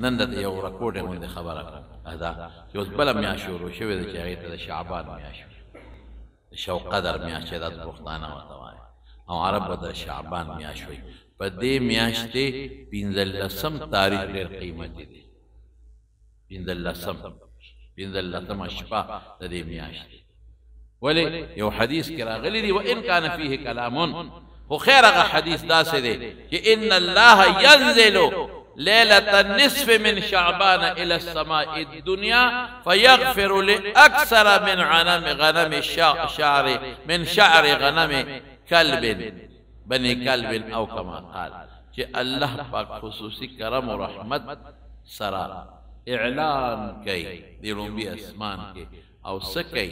نن د یو رکورډینګ غوندې خبره کړم دا چې اوس بله میاشت شروع شوې ده چې هغې ته د شعبان میاشت د شو قدر میاشت چې دا د پښتانه ورته وایي او عرب به د شعبان میاشت وایي په دې میاشتې 15 تاریخ ډېر قیمتي دی 15 شپه د دې میاشتې ولې یو حدیث کې راغلی دی وان کان فیه کلامون خو خیر هغه حدیث داسې دی چې ان الله ينزل ليلة النصف من شعبان إلى السماء الدنيا فيغفر لأكثر من غنم شعر من شعر غنم كلب بني كلب أو كما قال کہ اللہ پاک خصوصی کرم و رحمت سرا اعلان کئی دیلون بھی اسمان کے او سکی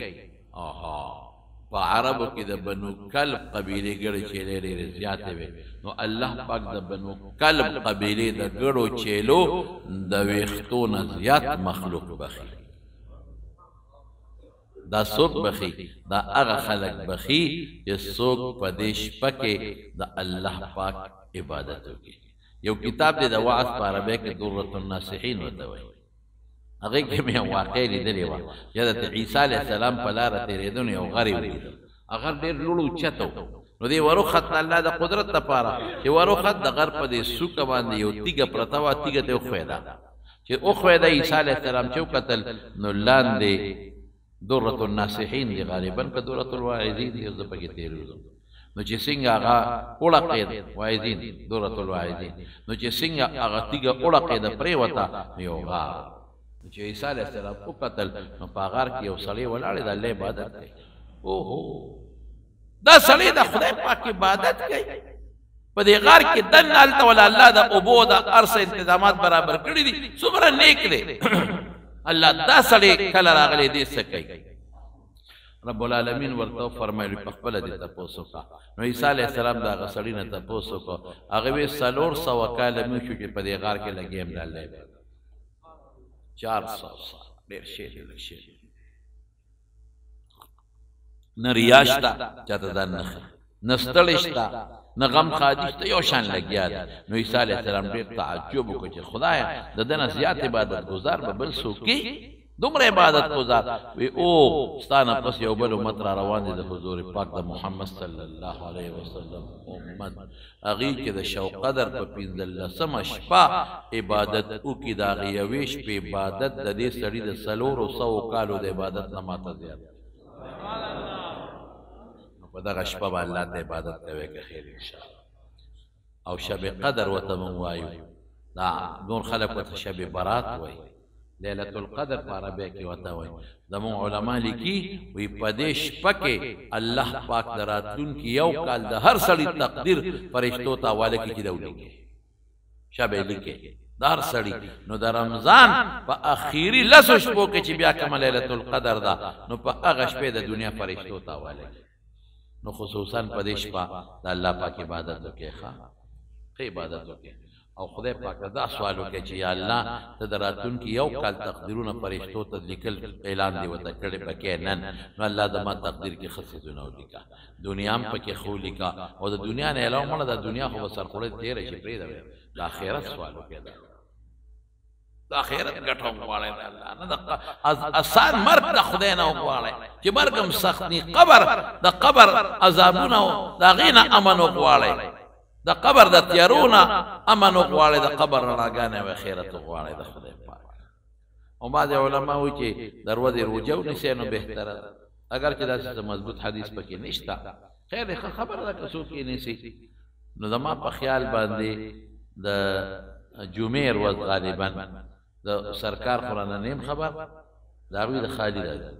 پا عربو کی دا بنو کلب قبیلے گڑ چیلے لے رزیاتے وے نو اللہ پاک دا بنو کلب قبیلے دا گڑو چیلو دا ویختون زیاد مخلوق بخی دا سوک بخی دا اغا خلق بخی یہ سوک پدیش پکے دا اللہ پاک عبادتو کی یو کتاب دے دا وعظ پاربے کے درۃ الناصحین وتوی هغه کې مې واقع لیدلې وه چې د عیسی علیه السلام په لاره تېرېدون یو غر یې ولیدل هغه ډېر لوړ اوچت و نو دې وروخت الله د قدرت دپاره چې وروخت د غر په دې څوکه باندې یو تیږه پرته وه تیږه ته وښویده چې وښویده عیسی علیه السلام چې وکتل نو لاندې درۃ الناصحین دی غالبا که درۃ الواعظین دی زه پکې تېرېږم نو چې څنګه هغه وړقېد واعظین درۃ الواعظین نو چې څنګه هغه تیږه وړقېده پرېوته یو غار چې عیسی علیه السلام وکتل نو په غار کې یو سړی ولاړ دی د الله عبادت کوي اوهو دا سړی د خدای پاک عبادت کوي په دې غار کې دننه هلته ولا الله د اوبو د هر څه انتظامات برابر کړي دي څومره نیک دی الله دا سړی کله راغلی دی څه کوي رب العالمین ورته فرمایلی په خپله دې تپوس وکړه نو عیسی علیه السلام د هغه سړي نه تپوس وکړه هغه ویې 400 کاله مې وشو چې په دې غار کې لګیم د الله عبادت 400 سال ډېر شی دی لږ شی نه ریا شته چاته ځان نه نه ستړی شته نه غم خادي شته یو شان لګیا دی نو عیسی علیه السلام ډېر تعجب وکړ چې خدایه د ده نه زیات عبادت ګزار به بل څوک کي دومره عبادت گزار وی او ستانه پس یو بل امت را روان دي د حضور پاک د محمد صلی الله علیه وسلم امت هغې کې د شو قدر په 15 شپه عبادت وکړي د هغې یوې شپې عبادت د دې سړي د 400 کالو د عبادت نه ماته زیات نو په دغه شپه به الله ته عبادت کوې که خیر انشاءالله او شب قدر ورته موږ وایو دا نور خلک ورته شب برات وایي لیلۃ القدر په عربی کې ورته وایي زموږ علما لیکي وایي په دې شپه کې الله پاک د راتلونکي یو کال د هر سړي تقدیر فرشتو ته حواله کړي چې دا ولیکي شب یې لیکي د هر سړي نو د رمضان په اخري 10 شپو کې چې بیا کومه لیلۃ القدر ده نو په هغه شپې د دنیا فرشتو ته حواله کړي نو خصوصا په دې شپه د الله پاک عبادت وکړئ ښه عبادت وکړئ او خدای پاک دا سوال وکړي چې یا الله ته د راتلونکي یو کال تقدیرونه فرشتو ته لیکل اعلان دی ورته کړی پکې نن نو الله زما تقدیر کې ښه څیزونه ولیکه دنیا هم پکې ښه ولیکه او د دنیا نه علاوه مړه د دنیا خو به سرخوړی تېره شي پرېږده د آخرت سوال وکړي د آخرت ګټه وغواړئ د الله نه د اسان مرګ د خدای نه وغواړئ چې مرګ هم سخت دي قبر د قبر عذابونه د هغې نه امن وغواړئ د قبر د تیارونه امن وغواړئ د قبر رڼاګانې او خیرت وغواړئ د خدای پاک او بعضې علما وایي چې د ورځې روژه ونیسئ نو بهتره ده اگر چې داسې مضبوط حدیث پکې نشته خیر ښه خبره ده که څوک یې نیسي نو زما په خیال باندې د جمعې ورځ غالبا د سرکار قرآن نیم خبر د هغوی د خالي راځي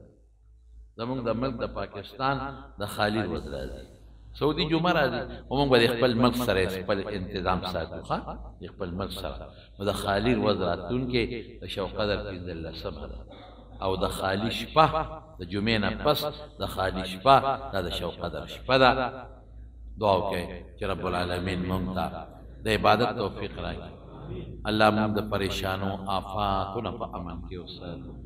زمونږ د ملک د پاکستان د خالي ورځ راځي سعودي جمعه راځي او موږ به د خپل ملک سره خپل انتظام ساتو ښه د خپل ملک سره نو د خالي ورځ راتلونکې د شب قدر 15 ده او د خالي شپه د جمعې نه پس د خالي شپه دا د شب قدر شپه ده دعا وکړئ چې رب العالمین موږ ته د عبادت توفیق راکړي الله موږ د پریشانو آفاتو نه په امن کې وساتي